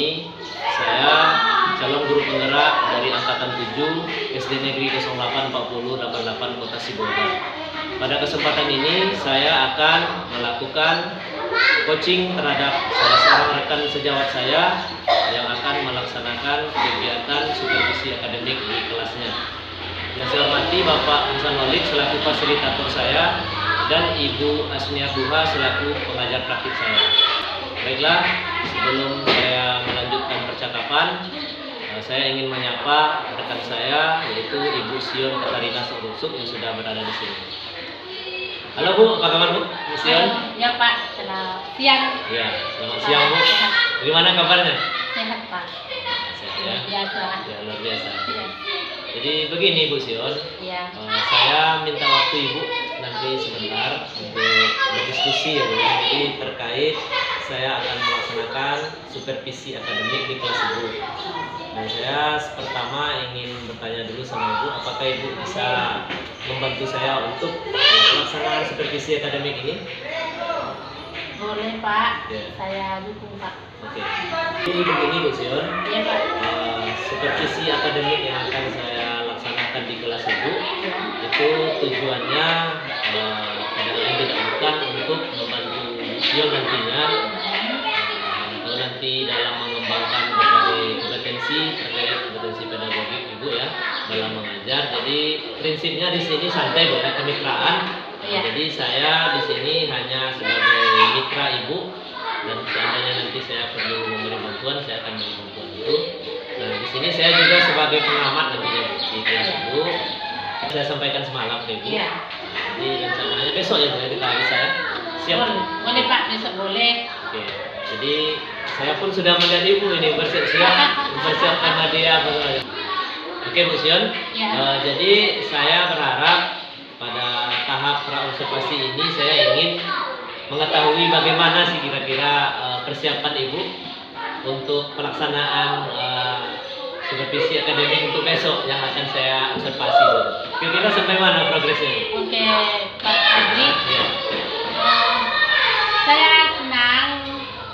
ini saya calon guru penggerak dari Angkatan 7 SD Negeri 084088 Kota Sibolga. Pada kesempatan ini saya akan melakukan coaching terhadap salah seorang rekan sejawat saya yang akan melaksanakan kegiatan supervisi akademik di kelasnya. Yang saya hormati Bapak Hasan Walid selaku fasilitator saya dan Ibu Asnia Duha selaku pengajar praktik saya. Baiklah, sebelum saya melanjutkan percakapan, saya ingin menyapa rekan saya yaitu Ibu Sion Katarina Sorusuk yang sudah berada di sini. Halo Bu, apa kabar Bu? Bu Sion? Ya Pak, selamat siang. Ya, selamat siang Bu. Bagaimana kabarnya? Sehat Pak. Sehat ya? Biasa. Ya, luar biasa. Ya. Jadi begini Bu Sion, Ya. saya minta waktu Ibu nanti sebentar untuk berdiskusi ya Bu. Jadi terkait saya akan melaksanakan supervisi akademik di kelas Ibu. Dan saya pertama ingin bertanya dulu sama Ibu, apakah Ibu bisa membantu saya untuk pelaksanaan supervisi akademik ini? Boleh Pak, Ya. saya dukung Pak. Oke. Jadi begini Bu Sion, Iya Pak. supervisi akademik yang akan saya laksanakan di kelas Ibu Ya. itu tujuannya tidak lain tidak bukan untuk membantu Sion nantinya atau nanti dalam mengembangkan berbagai kompetensi terkait kompetensi pedagogik Ibu ya dalam mengajar. Jadi prinsipnya di sini santai Bu ya, kemitraan. Iya. Jadi saya di sini hanya sebagai mitra Ibu dan seandainya nanti saya perlu memberi bantuan saya akan beri bantuan itu. Nah di sini saya juga sebagai pengamat nantinya Bu, di kelas Ibu. Saya sampaikan semalam ke Ibu. Iya. Jadi rencananya besok ya Bu ya kita bisa ya. Siap. Boleh Pak, besok boleh. Oke. Jadi saya pun sudah melihat Ibu ini bersiap-siap mempersiapkan hadiah apa saja. Oke Bu Sion. Ya. Jadi saya berharap pada tahap pra-observasi ini saya ingin mengetahui bagaimana sih kira-kira persiapan Ibu untuk pelaksanaan supervisi akademik untuk besok yang akan saya observasi. Kira-kira sampai mana progresnya? Oke Pak Adri. Ya. Saya senang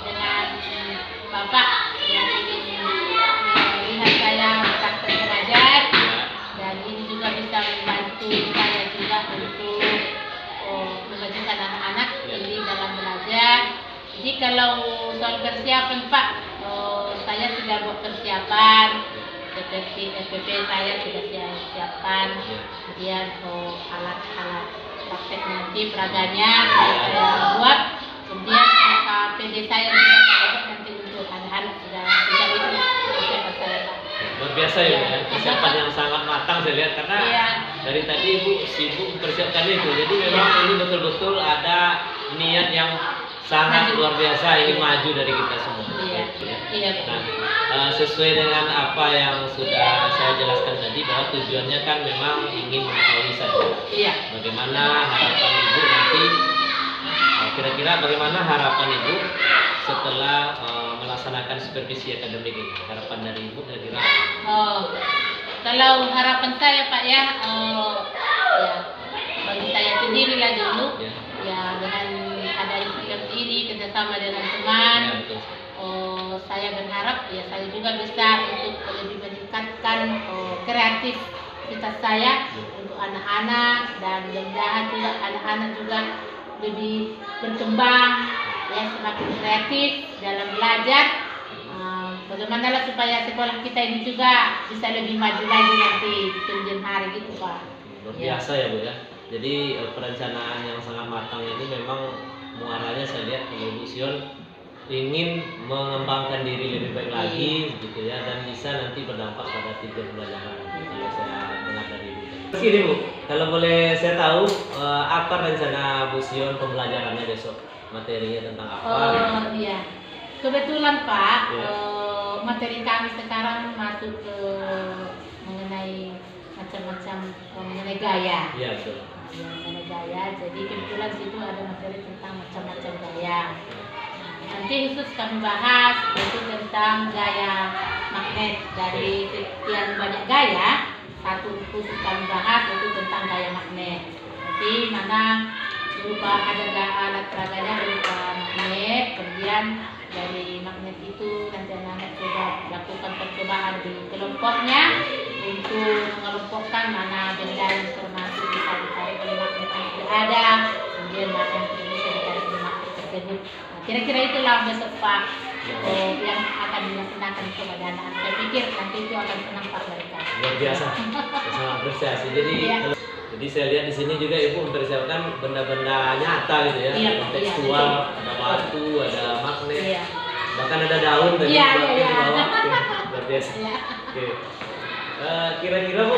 dengan Bapak yang ingin melihat saya praktek mengajar dan ini juga bisa membantu saya juga untuk memajukan anak-anak ini dalam belajar. Jadi kalau soal persiapan Pak, saya sudah buat persiapan seperti SPP saya sudah saya siapkan, kemudian alat-alat praktek nanti peraganya saya buat, kemudian PD saya juga saya buat nanti untuk anak-anak sudah itu persiapan saya Pak. Luar biasa ya, ya. Persiapan yang sangat matang saya lihat karena dari tadi Ibu sibuk mempersiapkan itu. Jadi memang ini betul-betul ada niat yang sangat luar biasa ingin maju dari kita semua. Iya. Iya. Nah, sesuai dengan apa yang sudah saya jelaskan tadi bahwa tujuannya kan memang ingin mengetahui saja bagaimana harapan Ibu nanti. Kira-kira bagaimana harapan Ibu setelah melaksanakan supervisi akademik ini? Harapan dari Ibu kira-kira? Kalau harapan saya Pak ya, bagi saya sendiri lah dulu, ya dengan adanya seperti ini kerjasama dengan teman, saya berharap ya saya juga bisa untuk lebih meningkatkan kreativitas saya untuk anak-anak dan mudah-mudahan juga anak-anak juga lebih berkembang ya semakin kreatif dalam belajar. Bagaimana supaya sekolah kita ini juga bisa lebih maju lagi nanti di kemudian hari gitu Pak. Luar biasa ya Bu ya. Jadi perencanaan yang sangat matang ini memang muaranya saya lihat Ibu Sion ingin mengembangkan diri lebih baik lagi gitu ya dan bisa nanti berdampak pada tujuan pembelajaran kalau saya dengar dari Ibu. Begini Bu, kalau boleh saya tahu apa rencana Bu Sion pembelajarannya besok? Materinya tentang apa? Iya. Kebetulan Pak, materi kami sekarang masuk ke mengenai macam-macam mengenai gaya. Iya betul. Mengenai gaya. Jadi kebetulan situ ada materi tentang macam-macam gaya. Nanti khusus kami bahas yaitu tentang gaya magnet. Dari sekian banyak gaya, satu khusus kami bahas yaitu tentang gaya magnet. Nanti mana berupa ada alat peraganya berupa magnet, kemudian dari magnet itu nanti anak-anak coba lakukan percobaan di kelompoknya untuk mengelompokkan mana benda yang termasuk bisa ditarik oleh magnet yang sudah ada, kemudian mana yang tidak bisa ditarik oleh magnet tersebut. Nah, kira-kira itulah besok Pak yang akan dilaksanakan kepada anak-anak. Saya pikir nanti itu akan senang Pak mereka. Luar biasa, sangat apresiasi. Jadi Iya. jadi saya lihat di sini juga Ibu mempersiapkan benda-benda nyata gitu ya, Iya, kontekstual, iya, ada batu, ada magnet, Iya. bahkan ada daun tadi Iya, dibuatkan iya, di bawah. iya. Oke, luar biasa. Iya. Oke. Kira-kira Bu,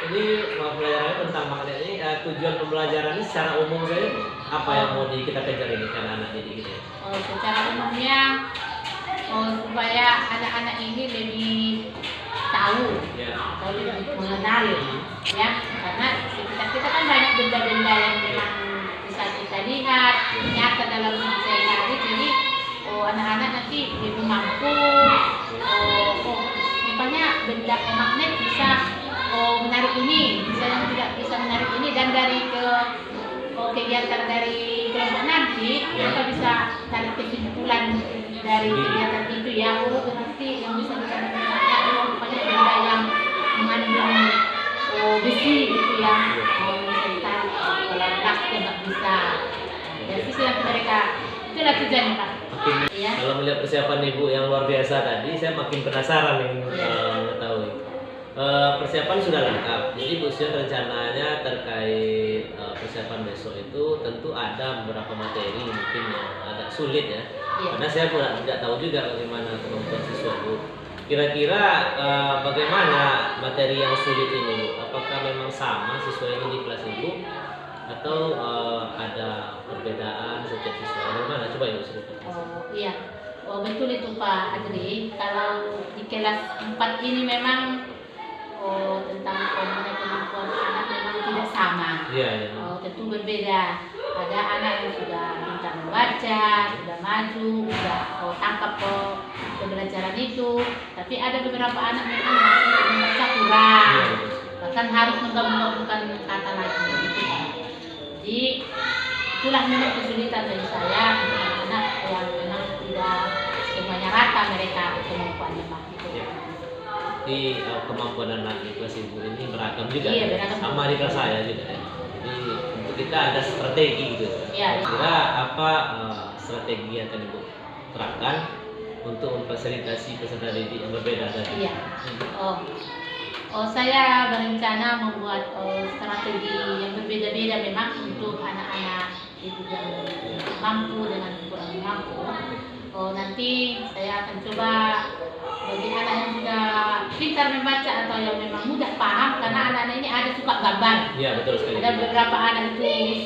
ini pelajarannya tentang magnet ini, tujuan pembelajaran ini secara umum saja Bu, apa yang mau kita kejar ini karena anak didik kita? Secara umumnya supaya anak-anak ini lebih tahu Ya. atau lebih mengenal ya, karena sekitar kita kan banyak benda-benda yang memang bisa kita lihat nyata dalam sehari-hari, jadi anak-anak nanti lebih mampu rupanya benda magnet bisa menarik ini, bisa yang tidak bisa menarik ini, dan dari kegiatan dari kelompok nanti mereka bisa tarik kesimpulan dari kegiatan itu ya, nanti yang bisa dikatakan rupanya benda yang mengandung besi gitu ya, bisa ditarik, kalau plastik nggak bisa. Dari sisi yang mereka itulah tujuannya Pak. Ya. Kalau melihat persiapan Ibu yang luar biasa tadi, saya makin penasaran nih mengetahui. Persiapan sudah lengkap. Jadi Bu Sion rencananya terkait persiapan besok itu tentu ada beberapa materi mungkin yang agak sulit ya. Iya. Karena saya tidak tahu juga bagaimana kemampuan siswa Bu. Kira-kira bagaimana materi yang sulit ini Bu? Apakah memang sama siswa ini di kelas Ibu? Atau ada perbedaan setiap siswa? Bagaimana? Coba Ibu sebutkan. Iya. Betul itu Pak Adri. Kalau di kelas 4 ini memang tentang kemampuan anak memang tidak sama. Iya, iya. Tentu berbeda. Ada anak yang sudah pintar membaca, sudah maju, sudah tangkap pembelajaran itu. Tapi ada beberapa anak memang masih membaca kurang. Iya, Bahkan harus menggabungkan kata lagi. Gitu. Jadi itulah memang kesulitan dari saya untuk anak yang memang tidak semuanya rata mereka kemampuannya Pak. Gitu. Iya. Di kemampuan anak di kelas Ibu ini beragam juga. Iya, Ya? beragam. Sama di kelas saya juga ya. Jadi untuk kita ada strategi gitu. Iya. Kira apa strategi yang akan Ibu terapkan untuk memfasilitasi peserta didik yang berbeda tadi? Iya. Saya berencana membuat strategi yang berbeda-beda memang untuk anak-anak itu yang mampu dengan kurang mampu. Nanti saya akan coba bagi anak yang sudah pintar membaca atau yang memang mudah paham, karena anak-anak ini ada suka gambar. Iya, betul sekali. Ada beberapa anak itu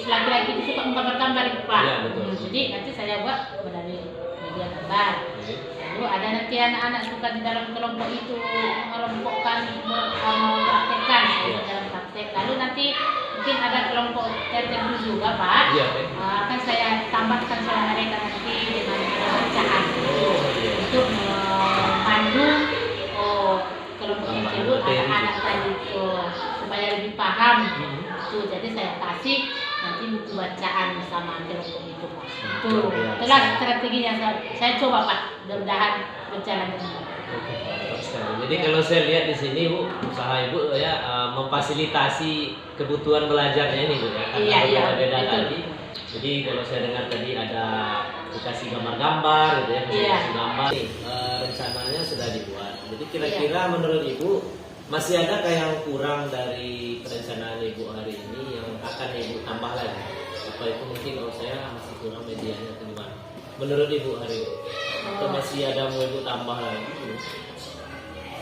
laki-laki itu suka menggambar-gambar itu Pak. Iya, betul. Jadi nanti saya buat melalui media gambar. Oke. Lalu ada nanti anak-anak suka di dalam kelompok itu mengelompokkan, mempraktekkan di dalam praktek. Lalu nanti mungkin ada kelompok tertentu juga Pak. Iya, oke. Akan saya tambahkan sama mereka nanti dengan ada bacaan Iya. untuk memandu kelompok tersebut anak-anak tadi itu supaya lebih paham. Itu jadi saya kasih nanti buku bacaan sama kelompok itu Pak. Itu itulah strateginya saya coba Pak, mudah-mudahan berjalan dengan baik. Oke, mantap sekali. Jadi kalau saya lihat di sini Bu, usaha Ibu ya memfasilitasi kebutuhan belajarnya ini Bu ya. Karena Iya, berbeda betul. tadi. Jadi kalau saya dengar tadi ada dikasih gambar-gambar gitu ya, Iya. dikasih gambar. Rencananya sudah dibuat. Jadi kira-kira menurut Ibu masih adakah yang kurang dari perencanaan Ibu hari ini yang akan Ibu tambah lagi? Apa itu mungkin kalau saya masih kurang medianya atau gimana? Menurut Ibu hari ini? Atau masih ada mau Ibu tambah lagi?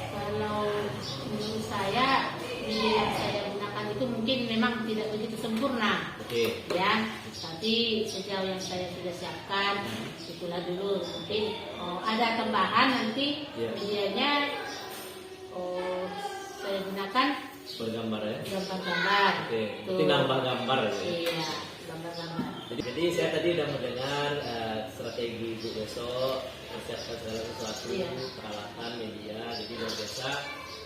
Kalau menurut saya media yang saya gunakan itu mungkin memang tidak begitu sempurna. Oke. Ya, tapi sejauh yang saya sudah siapkan itulah dulu. Mungkin ada tambahan nanti Iya. medianya saya gunakan Bergambar ya. gambar-gambar. Oke. Tuh. Berarti nambah gambar ya. Iya, gambar-gambar. Jadi saya tadi udah mendengar strategi Ibu besok, persiapkan segala sesuatu, Iya. peralatan, media, jadi luar biasa.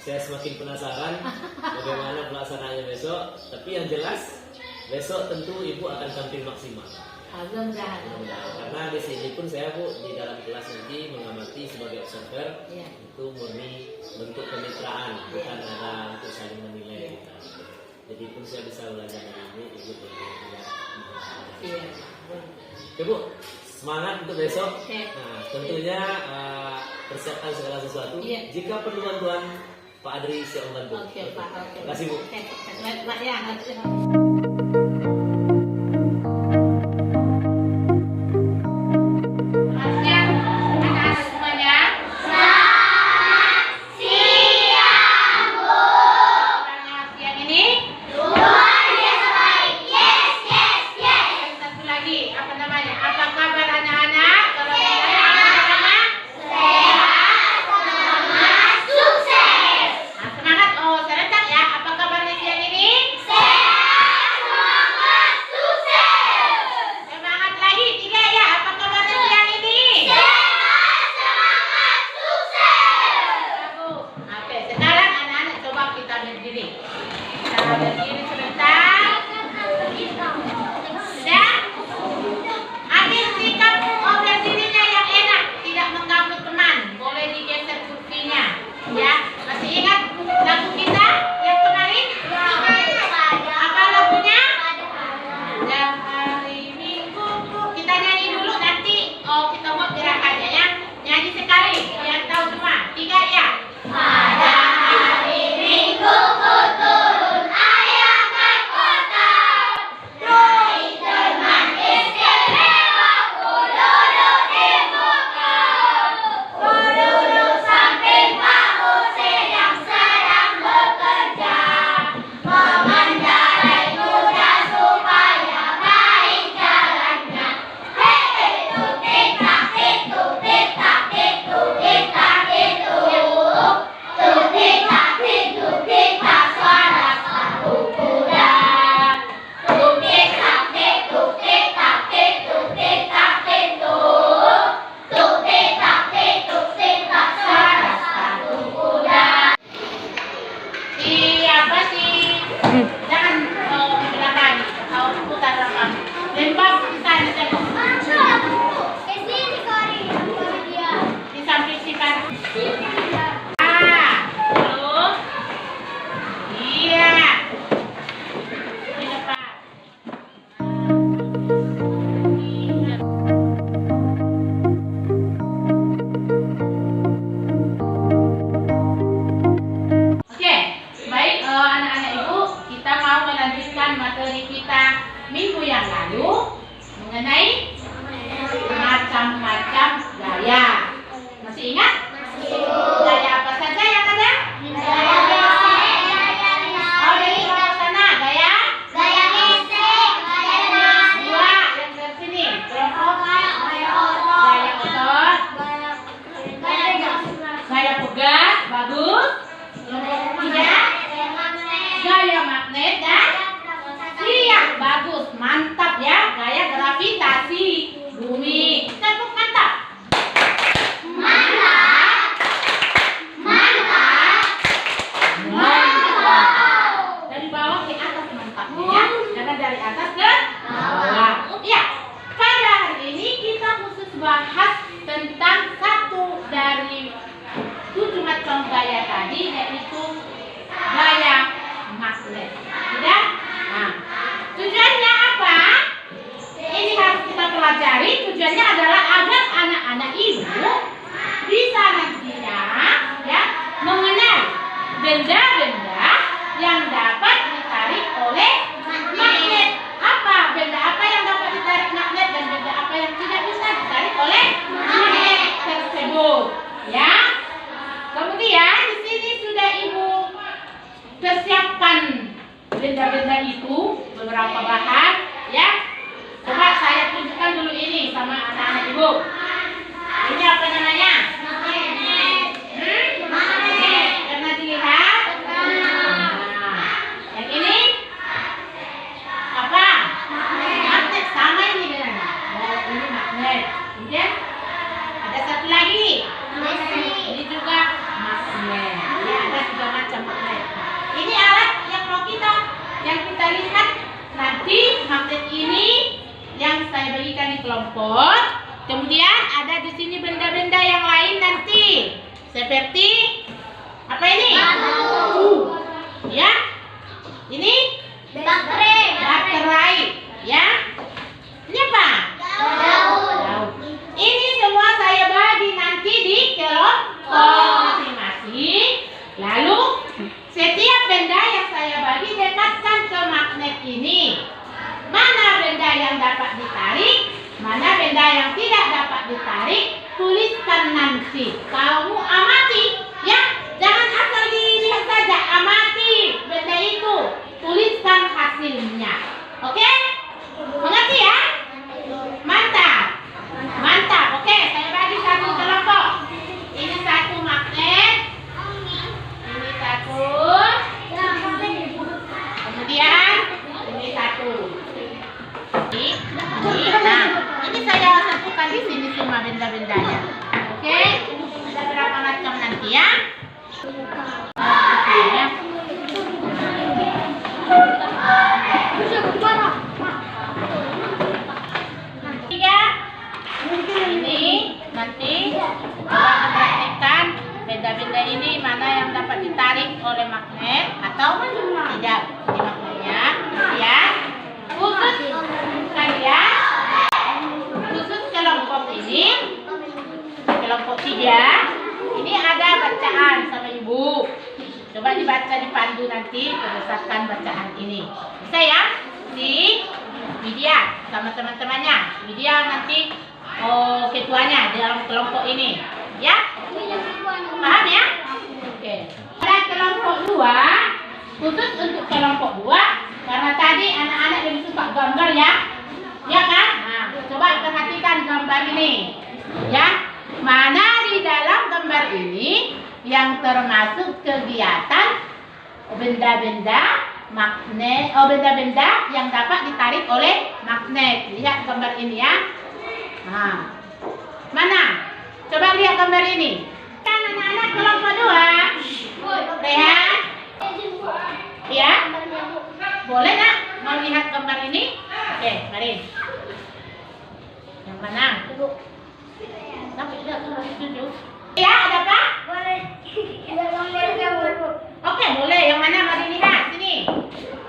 Saya semakin penasaran bagaimana pelaksanaannya besok. Tapi yang jelas besok tentu Ibu akan tampil maksimal. Mudah-mudahan. Mudah-mudahan. Karena di sini pun saya Bu di dalam kelas nanti mengamati sebagai observer, Iya. itu murni bentuk kemitraan, bukan ada untuk saling menilai kita. Jadi pun saya bisa belajar dari Ibu boleh tidak. Iya. Oke Bu, semangat untuk besok. Oke. Nah, tentunya persiapkan segala sesuatu. Iya. Jika perlu bantuan, Pak Adri siap membantu. Oke, Pak. Oke. Terima kasih Bu. Oke, Pak ya. Anak-anak semuanya. Siang ini satu lagi, apa namanya? Apa kabar anak-anak? Kalau saya apa? Nah, semangat. Oh, serentak ya. Apa kabarnya siang ini? Semangat lagi. 3 ya. Apa kabarnya siang ini? Bagus. Oke, sekarang anak-anak coba kita berdiri. Kita berdiri sebentar. Sudah? Ambil sikap berdirinya yang enak, tidak mengganggu teman. Boleh digeser kursinya. Ya, masih ingat lagu kita yang kemarin? Apa lagunya? Yang hari Minggu. Kita nyanyi dulu nanti. Oh, kita buat gerakannya ya. Nyanyi sekali, biar tahu semua. 3 ya. Pada hari Minggu ku turun ayam ke kota. Doi teman istimewa ku duduk di muka. Ku duduk samping Pak Husin yang sedang bekerja. Mengendarai kuda supaya baik jalannya. Hei, tutik taktik, tutik taktik, tutik taktik, tutik taktik, tutik tak suara sepatu kuda. Tutik taktik, tutik taktik, tutik taktik, tutik taktik, tutik tak suara sepatu kuda. Apa sih? Jangan di belakang, putar rekam. Lempar ke sana tengok. Di samping si kanan. Terus. Iya. Di depan. Oke, baik anak-anak ibu, kita mau melanjutkan materi kita minggu yang lalu mengenai macam-macam gaya. Masih ingat? Gaya apa saja yang ada? Oh, dari bawah sana, gaya? Dua, yang dari sini. Kelompok. Gaya otot. Gaya pegas, bagus. Kelompok ketiga. Gaya magnet dan siap, bagus, mantap ya. Gaya gravitasi bumi. Tepuk mantap. Dari bawah ke atas mantapnya ya. Jangan dari atas ke bawah. Ya. Pada hari ini kita khusus bahas tentang satu dari 7 macam gaya tadi, yaitu gaya magnet. Sudah? Nah, tujuannya apa? Ini harus kita pelajari. Tujuannya adalah agar anak-anak ibu bisa nantinya ya mengenal benda-benda yang dapat ditarik oleh magnet. Apa benda apa yang dapat ditarik magnet dan benda apa yang tidak bisa ditarik oleh magnet tersebut? Ya. Kemudian di sini sudah ibu persiapkan benda-benda itu, beberapa bahan ya. Coba saya tunjukkan dulu ini sama anak-anak ibu. Ini apa namanya? Magnet. Pernah dilihat? Nah, yang ini apa? Magnet. Sama ini dengan. Oh, ini magnet. Kemudian ada satu lagi. Ini juga magnet. Ya, ada 3 macam magnet. Ini alat yang kita lihat nanti magnet ini yang saya bagikan di kelompok. Kemudian ada di sini benda-benda yang lain nanti. Seperti apa ini? Ya. Ini baterai. Ya. Ini apa? Daun. Ini semua saya bagi nanti di kelompok masing-masing. Lalu setiap benda yang saya bagi dekatkan ke magnet ini. Mana benda yang dapat ditarik, mana benda yang tidak dapat ditarik, tuliskan nanti. Kamu amati, ya. Jangan asal dilihat saja, amati benda itu. Tuliskan hasilnya. Oke? Mengerti ya? Mantap. Mantap. Oke, saya bagi satu kelompok. Ini satu magnet. Ini satu. Kemudian ini satu. Nah, ini saya satukan di sini semua benda-bendanya. Oke? Ada berapa macam nanti ya? Ini nanti kita perhatikan benda-benda ini mana yang dapat ditarik oleh magnet atau tidak di magnetnya. Ya, khusus kalian, khusus kelompok ini, kelompok 3, ini ada bacaan sama ibu. Coba dibaca di pandu nanti berdasarkan bacaan ini. Bisa ya? Di media sama teman-temannya. Media nanti ketuanya di dalam kelompok ini. Ya? Paham ya? Oke. Pada kelompok 2, khusus untuk kelompok 2, karena tadi anak-anak yang suka gambar ya. Ya kan? Nah, coba perhatikan gambar ini. Ya. Mana di dalam gambar ini yang termasuk kegiatan benda-benda magnet, benda-benda yang dapat ditarik oleh magnet. Lihat gambar ini ya. Nah, mana? Coba lihat gambar ini. Kan anak-anak kelompok 2. Lihat. Ya? Boleh nak mau lihat gambar ini? Oke, mari. Yang mana? Ya, ada apa? Oke, boleh. Yang mana mari lihat sini.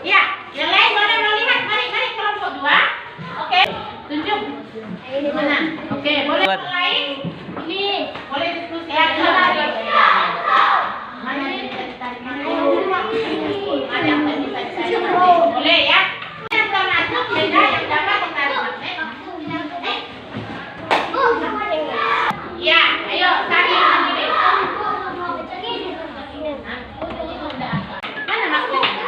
Ya, yang lain boleh mau lihat. Mari kelompok 2. Oke, tunjuk. Mana? Oke, boleh yang lain? Ini boleh diskusi ya. Mana yang bisa ditarik? Mana yang bisa ditarik? Boleh ya. Yang termasuk benda yang dapat ditarik magnet. Ya, ayo cari yang ini. Mana magnetnya?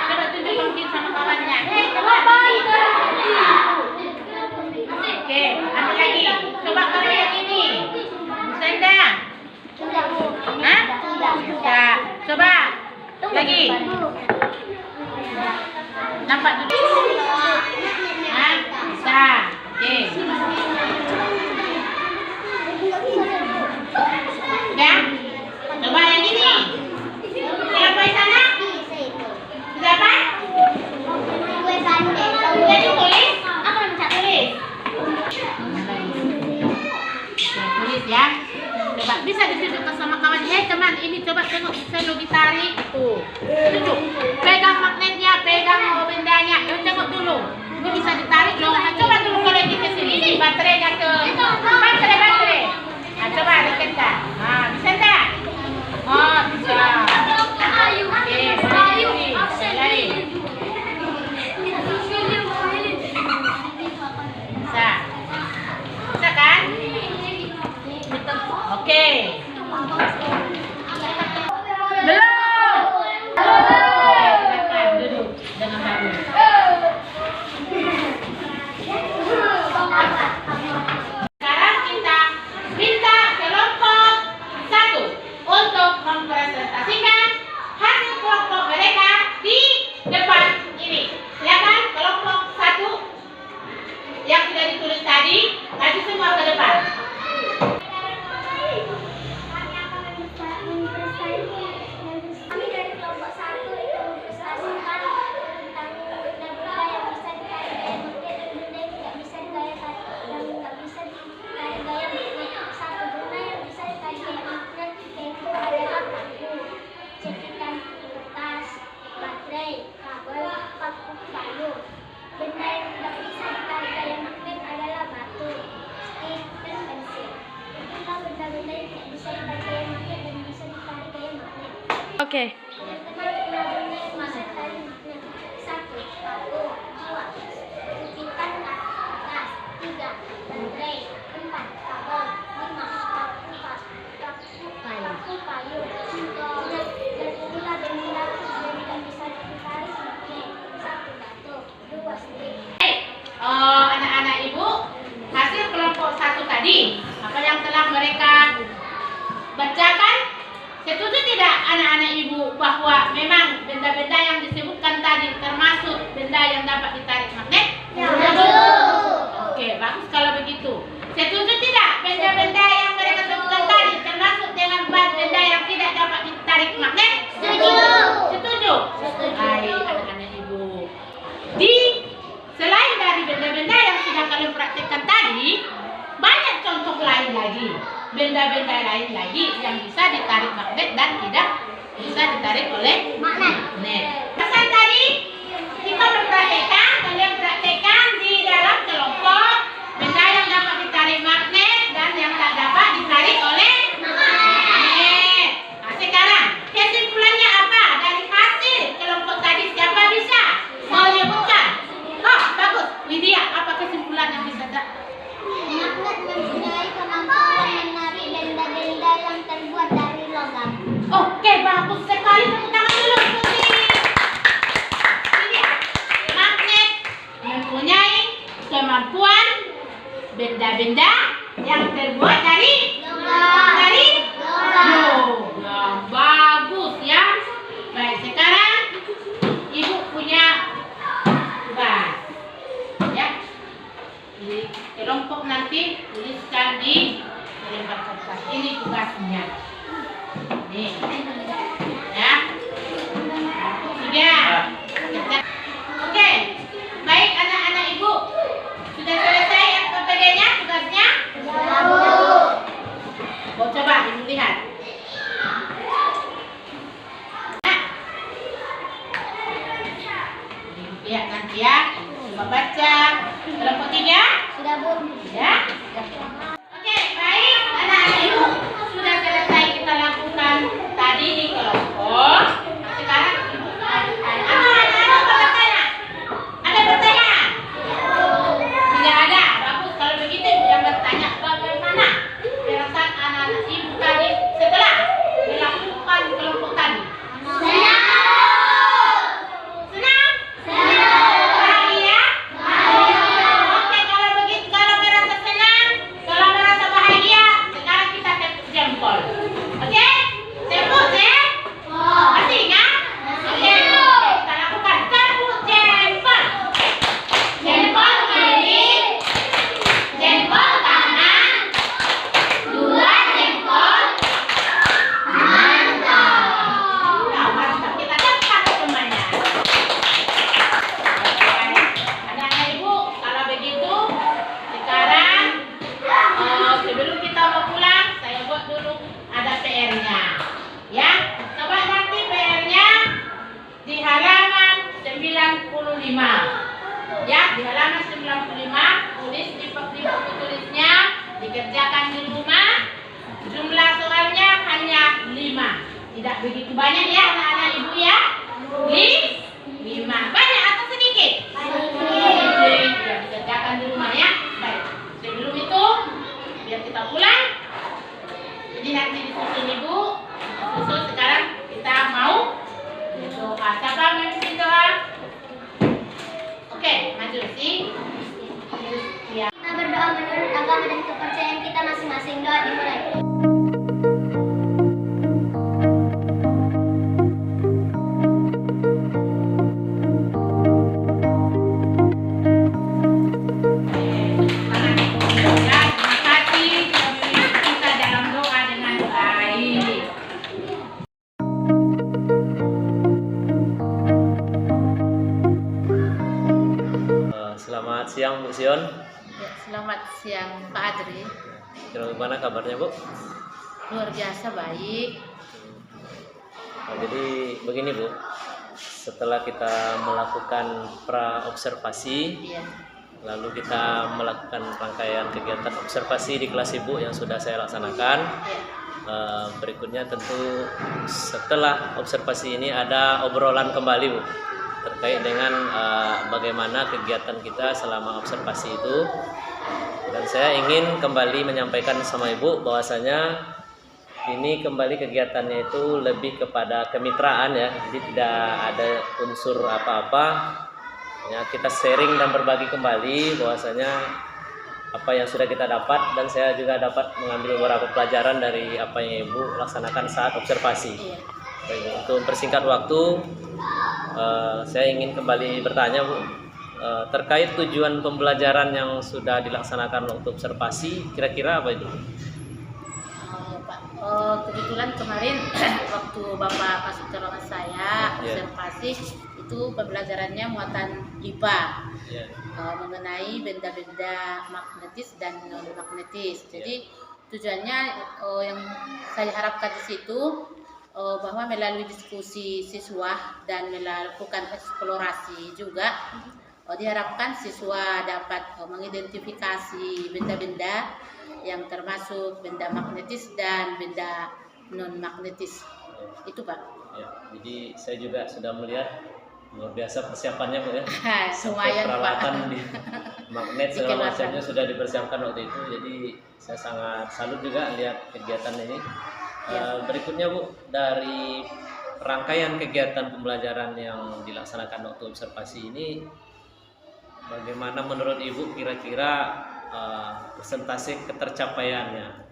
Coba tunjuk mungkin sama kawannya. Oke, ambil lagi. Coba kalau yang ini. Bisa enggak? Hah? Bisa. Coba. Lagi. Nampak dulu. Hah? Bisa. Oke. Ya? Coba yang ini. Siapa di sana? Siapa? Sudah ditulis? Apa yang bisa tulis? Tulis ya. Coba bisa ditunjukkan sama kawan. Teman, ini coba tengok selalu ditarik. Tuh. Tunjuk. Pegang magnetnya, pegang bendanya. Tengok dulu. Ini bisa ditarik loh. Nah, coba dulu kalau ini ke sini. Ini baterainya ke baterai. Nah, coba dikencang. Nah, bisa enggak? Oh, bisa. Oke, boleh. Bisa. Bisa kan? Oke. Belum. Silakan duduk dengan bagus. Sekarang kita minta kelompok 1. Oke. Anak-anak ibu, hasil kelompok 1 tadi, apa yang telah mereka bacakan, setuju tidak anak-anak ibu bahwa memang benda-benda yang disebutkan tadi termasuk benda yang dapat ditarik magnet? Ya. Oke, bagus kalau begitu. Setuju tidak benda-benda yang mereka sebutkan tadi termasuk dengan benda yang tidak dapat ditarik magnet? Setuju. Setuju. Baik, anak-anak ibu. Selain dari benda-benda yang sudah kalian praktikkan tadi, banyak contoh lain lagi. Benda-benda lain lagi yang bisa ditarik magnet dan tidak bisa ditarik oleh magnet. Pesan tadi kita mempraktekkan, kalian praktekkan di dalam kelompok benda yang dapat ditarik magnet dan yang tak dapat ditarik oleh magnet. Nah, sekarang kesimpulannya apa dari hasil kelompok tadi? Siapa bisa menyebutkan? Oh, bagus. Widya, apa kesimpulan yang bisa tak? Magnet mempunyai kemampuan menarik benda-benda yang terbuat dari logam. Oke, bagus sekali. Tepuk tangan dulu. Widya, magnet mempunyai kemampuan benda-benda yang terbuat dari logam. Bagus ya. Baik, sekarang ibu punya tugas. Ya. Di kelompok nanti tuliskan di lembar kertas. Ini tugasnya. Nih. Ya. 3. Oke. Baik anak-anak ibu. Sudah selesai KPD-nya, tugasnya? Sudah, Bu. Oh, coba ibu lihat. Nah. Lihat nanti ya. Coba baca. Kelompok 3. Sudah, Bu. Ya. Oke, baik anak-anak ibu. Sudah selesai kita lakukan tadi di kelompok. Nah, sekarang ibu ada pertanyaan? Ada pertanyaan? Tidak ada. Bagus kalau begitu ibu yang bertanya bagaimana perasaan anak-anak ibu tadi setelah melakukan kelompok tadi? Senang? Bahagia? Oke, kalau begitu, kalau merasa senang, kalau merasa bahagia, sekarang kita tepuk jempol. Oke? Tepuk jempol. Masih ingat? Oke, kita lakukan tepuk jempol. Jempol kiri, jempol kanan, 2 jempol. Mantap. Nah, mantap. Kita cepat semuanya. Anak-anak ibu, kalau begitu sekarang sebelum kita mau pulang, saya buat dulu ada PR-nya. Ya, coba nanti PR-nya di halaman 95. Ya, di halaman 95 tulis di buku tulisnya, dikerjakan di rumah. Jumlah soalnya hanya 5. Tidak begitu banyak ya anak-anak ibu ya. 5. Banyak atau sedikit? Sedikit. Ya, dikerjakan di rumah ya. Baik. Sebelum itu, biar kita pulang. Jadi nanti disusun ibu. Susun sekarang kita mau doa. Siapa memimpin doa? Oke, maju sih. Ya. Kita berdoa menurut agama dan kepercayaan kita masing-masing. Doa dimulai. Selamat siang Bu Sion. Ya, selamat siang Pak Adri. Gimana kabarnya Bu? Luar biasa baik. Nah, jadi begini Bu, setelah kita melakukan pra-observasi, Iya. lalu kita melakukan rangkaian kegiatan observasi di kelas Ibu yang sudah saya laksanakan. Ya. Berikutnya tentu setelah observasi ini ada obrolan kembali Bu terkait dengan bagaimana kegiatan kita selama observasi itu. Dan saya ingin kembali menyampaikan sama Ibu bahwasanya ini kembali kegiatannya itu lebih kepada kemitraan ya, jadi tidak ada unsur apa-apa ya, kita sharing dan berbagi kembali bahwasanya apa yang sudah kita dapat, dan saya juga dapat mengambil beberapa pelajaran dari apa yang Ibu laksanakan saat observasi. Iya. Baik, untuk mempersingkat waktu, saya ingin kembali bertanya Bu, terkait tujuan pembelajaran yang sudah dilaksanakan waktu observasi, kira-kira apa itu? Pak, kebetulan kemarin waktu Bapak masuk ke ruangan saya observasi itu pembelajarannya muatan IPA mengenai benda-benda magnetis dan non magnetis. Jadi tujuannya yang saya harapkan di situ bahwa melalui diskusi siswa dan melakukan eksplorasi juga diharapkan siswa dapat mengidentifikasi benda-benda yang termasuk benda magnetis dan benda non magnetis. Itu Pak. Ya, jadi saya juga sudah melihat luar biasa persiapannya Bu ya. Lumayan peralatan Pak. di magnet segala macamnya sudah dipersiapkan waktu itu. Jadi saya sangat salut juga lihat kegiatan ini. Berikutnya Bu, dari rangkaian kegiatan pembelajaran yang dilaksanakan waktu observasi ini, bagaimana menurut Ibu kira-kira persentase ketercapaiannya?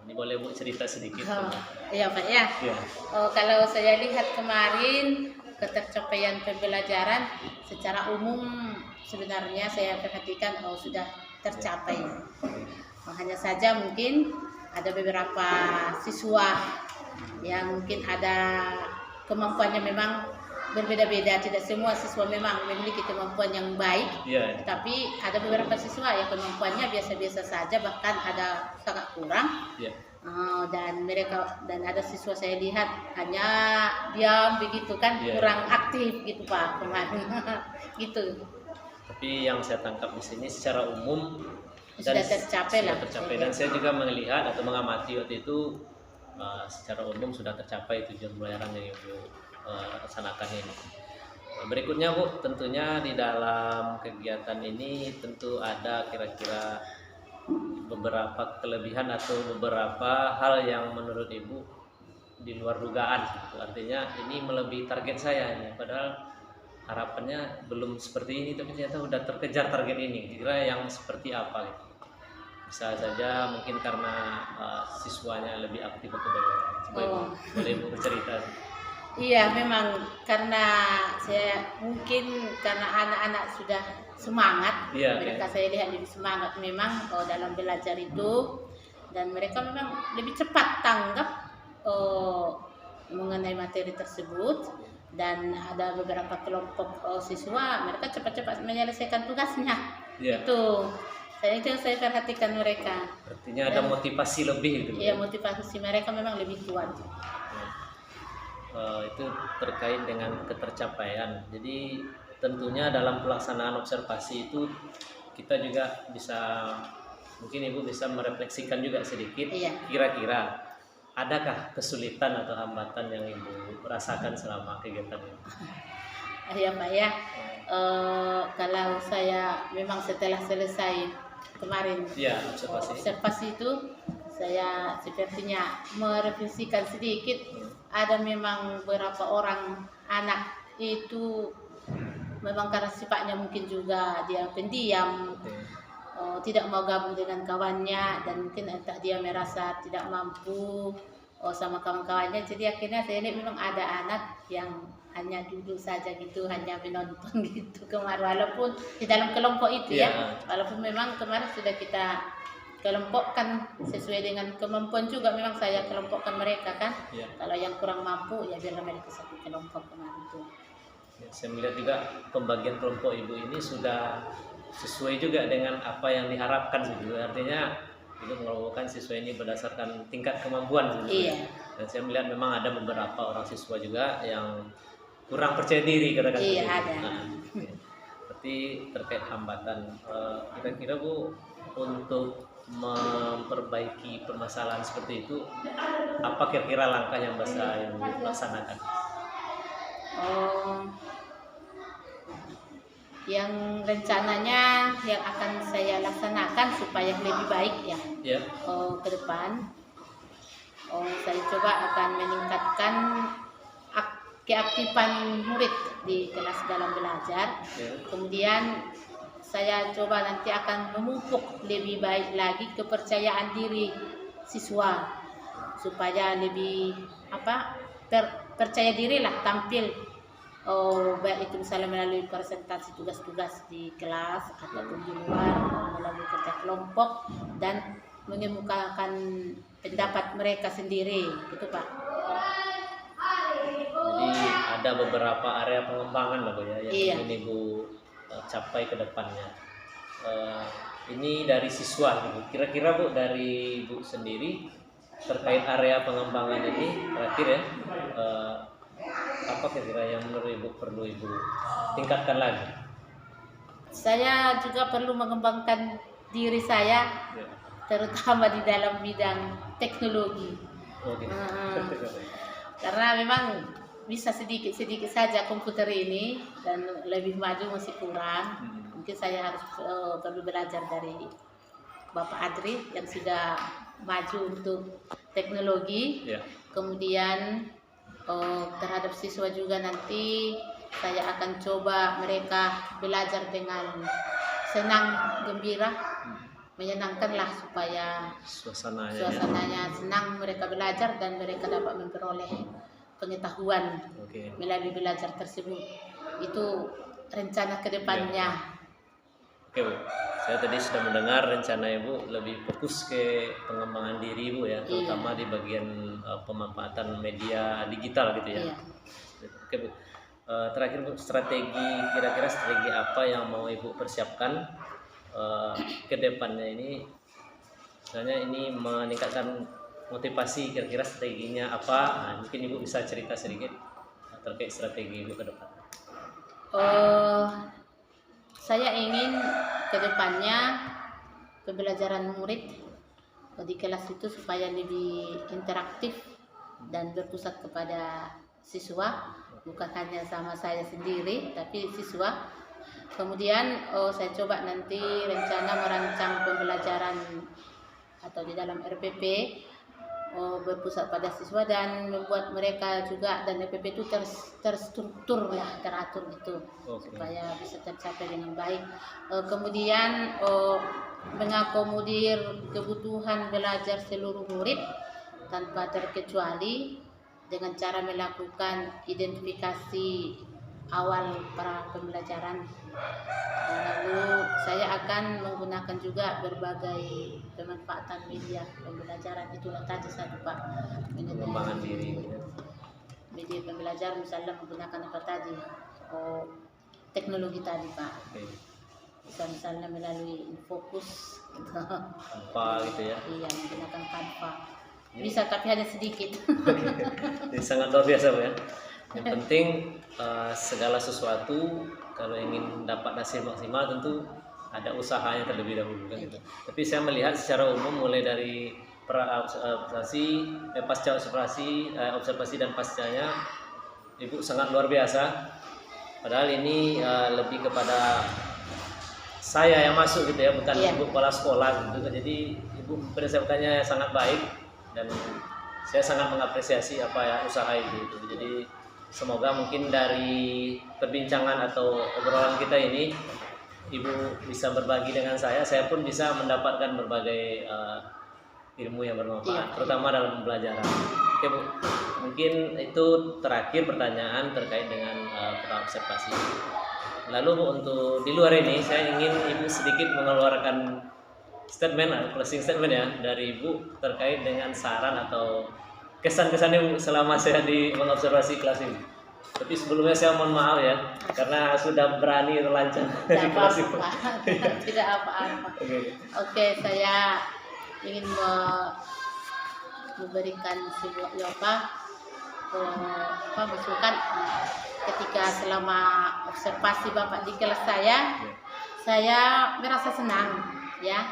Ini boleh Bu cerita sedikit? Iya Pak ya. Kalau saya lihat kemarin ketercapaian pembelajaran secara umum sebenarnya saya perhatikan sudah tercapai. Hanya saja mungkin ada beberapa siswa yang mungkin ada kemampuannya memang berbeda-beda, tidak semua siswa memang memiliki kemampuan yang baik, tapi ada beberapa siswa yang kemampuannya biasa-biasa saja, bahkan ada sangat kurang. Dan ada siswa saya lihat hanya diam begitu kan, kurang aktif gitu Pak kemarin. Gitu. Tapi yang saya tangkap di sini secara umum sudah tercapai lah. Dan saya juga melihat atau mengamati waktu itu secara umum sudah tercapai tujuan pembelajaran yang Ibu laksanakan ini. Berikutnya Bu, tentunya di dalam kegiatan ini tentu ada kira-kira beberapa kelebihan atau beberapa hal yang menurut Ibu di luar dugaan. Artinya ini melebihi target saya ini, padahal harapannya belum seperti ini, tapi ternyata sudah terkejar target ini. Kira yang seperti apa gitu? Bisa saja mungkin karena siswanya lebih aktif atau bagaimana? Boleh Bu bercerita? Iya, memang karena saya mungkin karena anak-anak sudah semangat, mereka saya lihat lebih semangat memang dalam belajar itu, dan mereka memang lebih cepat tanggap mengenai materi tersebut. Dan ada beberapa kelompok siswa mereka cepat-cepat menyelesaikan tugasnya. Itu yang saya perhatikan mereka. Artinya ada motivasi lebih gitu. Iya, motivasi mereka memang lebih kuat. Itu terkait dengan ketercapaian. Jadi tentunya dalam pelaksanaan observasi itu kita juga bisa, mungkin Ibu bisa merefleksikan juga sedikit. Kira-kira adakah kesulitan atau hambatan yang Ibu rasakan selama kegiatan ini? Iya Pak ya. Kalau saya memang setelah selesai kemarin observasi itu, saya sepertinya merefleksikan sedikit. Ada memang beberapa orang anak itu memang karena sifatnya mungkin juga dia pendiam, tidak mau gabung dengan kawannya, dan mungkin entah dia merasa tidak mampu sama kawan-kawannya. Jadi akhirnya saya lihat memang ada anak yang hanya duduk saja gitu, hanya menonton gitu kemarin, walaupun di dalam kelompok itu walaupun memang kemarin sudah kita kelompokkan sesuai dengan kemampuan juga, memang saya kelompokkan mereka kan. Kalau yang kurang mampu ya biarlah mereka satu kelompok kemarin itu. Saya melihat juga pembagian kelompok Ibu ini sudah sesuai juga dengan apa yang diharapkan sebetulnya. Artinya Ibu mengelompokkan siswa ini berdasarkan tingkat kemampuan sebetulnya. Dan saya melihat memang ada beberapa orang siswa juga yang kurang percaya diri katakan. Ada. Berarti terkait hambatan, kira-kira Bu, untuk memperbaiki permasalahan seperti itu, apa kira-kira langkah yang bisa yang dilaksanakan? Yang rencananya yang akan saya laksanakan supaya lebih baik ya Ya, ke depan. Saya coba akan meningkatkan keaktifan murid di kelas dalam belajar. ya, Kemudian saya coba nanti akan memupuk lebih baik lagi kepercayaan diri siswa supaya lebih percaya diri lah tampil, baik itu misalnya melalui presentasi tugas-tugas di kelas ataupun di luar, melalui kerja kelompok dan mengemukakan pendapat mereka sendiri, gitu Pak. jadi ada beberapa area pengembangan lah Bu ya yang Iya. ingin Ibu capai ke depannya. Ini dari siswa Bu. Kira-kira Bu, dari Ibu sendiri terkait area pengembangan ini terakhir ya, apa kira-kira yang menurut Ibu perlu Ibu tingkatkan lagi? Saya juga perlu mengembangkan diri saya, Ya. terutama di dalam bidang teknologi. Oke. Karena memang bisa sedikit-sedikit saja komputer ini dan lebih maju masih kurang. Mungkin saya harus perlu belajar dari Bapak Adri yang sudah maju untuk teknologi. Ya. Kemudian terhadap siswa juga nanti saya akan coba mereka belajar dengan senang, gembira, menyenangkanlah supaya Suasananya. suasananya senang mereka belajar dan mereka dapat memperoleh pengetahuan Oke. melalui belajar tersebut. Itu rencana kedepannya. Oke Bu, saya tadi sudah mendengar rencana Ibu lebih fokus ke pengembangan diri Ibu ya, terutama di bagian pemanfaatan media digital gitu ya. Iya. Oke Bu, terakhir Bu, kira-kira strategi apa yang mau Ibu persiapkan ke depannya ini? Misalnya ini meningkatkan motivasi, kira-kira strateginya apa? Nah, mungkin Ibu bisa cerita sedikit terkait strategi Ibu ke depan. Saya ingin kedepannya pembelajaran murid di kelas itu supaya lebih interaktif dan berpusat kepada siswa, bukan hanya sama saya sendiri tapi siswa. Kemudian saya coba nanti rencana merancang pembelajaran atau di dalam RPP berpusat pada siswa dan membuat mereka juga, dan RPP itu terstruktur ya, teratur gitu. Oke. Supaya bisa tercapai dengan baik. Kemudian mengakomodir kebutuhan belajar seluruh murid tanpa terkecuali dengan cara melakukan identifikasi awal para pembelajaran. Lalu saya akan menggunakan juga berbagai pemanfaatan media pembelajaran. Itulah tadi satu Pak, Pengembangan diri. media pembelajaran misalnya menggunakan apa tadi, teknologi tadi Pak. Oke. Bisa misalnya melalui Infocus gitu. Apa gitu ya? Iya, menggunakan Canva. Bisa tapi hanya sedikit. Ini sangat luar biasa Bu ya. Yang penting segala sesuatu kalau ingin dapat hasil maksimal tentu ada usahanya terlebih dahulu kan gitu. Tapi saya melihat secara umum mulai dari observasi, pasca observasi dan pascanya Ibu sangat luar biasa. Padahal ini lebih kepada saya yang masuk gitu ya, bukan Iya. Ibu kepala sekolah gitu. Jadi Ibu mempersiapkannya sangat baik dan saya sangat mengapresiasi apa ya usaha Ibu itu. Jadi semoga mungkin dari perbincangan atau obrolan kita ini Ibu bisa berbagi dengan saya pun bisa mendapatkan berbagai ilmu yang bermanfaat, Iya. terutama dalam pembelajaran. Oke Bu, mungkin itu terakhir pertanyaan terkait dengan observasi. Lalu Bu, untuk di luar ini saya ingin Ibu sedikit mengeluarkan statement, closing statement ya dari Ibu terkait dengan saran atau kesan-kesan Ibu selama saya di mengobservasi kelas ini. Tapi sebelumnya saya mohon maaf ya, karena sudah berani terlancang di Tidak kelas Ibu. apa-apa. Tidak apa-apa. Oke. Oke, saya ingin memberikan sebuah masukan ketika selama observasi Bapak di kelas saya merasa senang ya,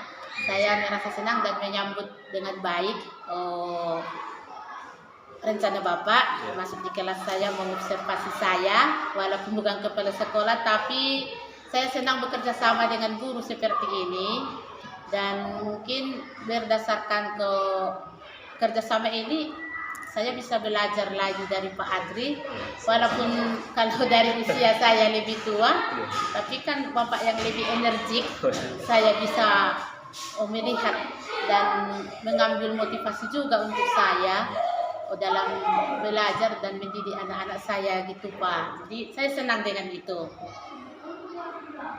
Saya merasa senang dan menyambut dengan baik rencana Bapak masuk di kelas saya, mengobservasi saya, walaupun bukan kepala sekolah, tapi saya senang bekerja sama dengan guru seperti ini. Dan mungkin berdasarkan ke kerjasama ini, saya bisa belajar lagi dari Pak Adri, walaupun kalau dari usia saya lebih tua, tapi kan Bapak yang lebih energik, saya bisa melihat dan mengambil motivasi juga untuk saya dalam belajar dan mendidik anak-anak saya gitu Pak. Jadi saya senang dengan itu.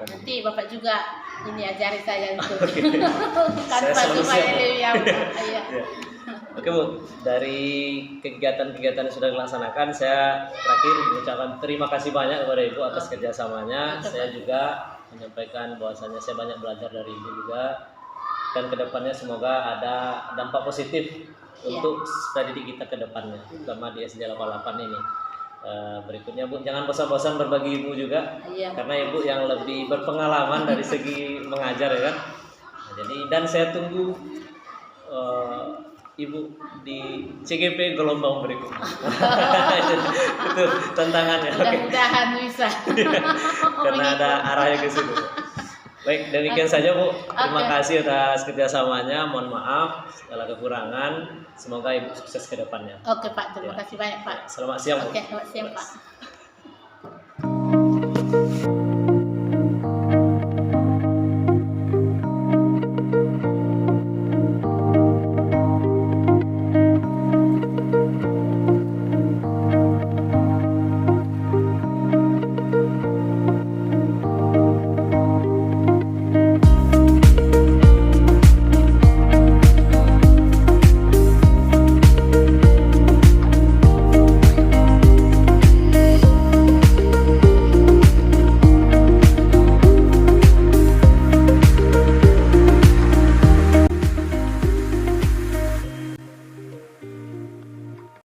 Nanti Bapak juga ini ajari saya untuk kantor supaya lebih apa. Oke Bu, dari kegiatan-kegiatan yang sudah dilaksanakan, saya terakhir mengucapkan terima kasih banyak kepada Ibu atas kerjasamanya. Saya juga menyampaikan bahwasanya saya banyak belajar dari Ibu juga, dan kedepannya semoga ada dampak positif untuk didik kita ke depannya, terutama di SD 88 ini. Berikutnya Bu, jangan bosan-bosan berbagi Ibu juga, karena Ibu yang lebih berpengalaman dari segi mengajar ya kan. Nah, jadi dan saya tunggu Ibu di CGP gelombang berikutnya. Itu tantangannya. Mudah-mudahan bisa. Karena ada arahnya ke situ. Baik, demikian saja Bu. Terima kasih atas kerjasamanya. Mohon maaf segala kekurangan. Semoga Ibu sukses ke depannya. Oke Pak, terima kasih banyak Pak. Selamat siang Bu. Oke, selamat siang Pak.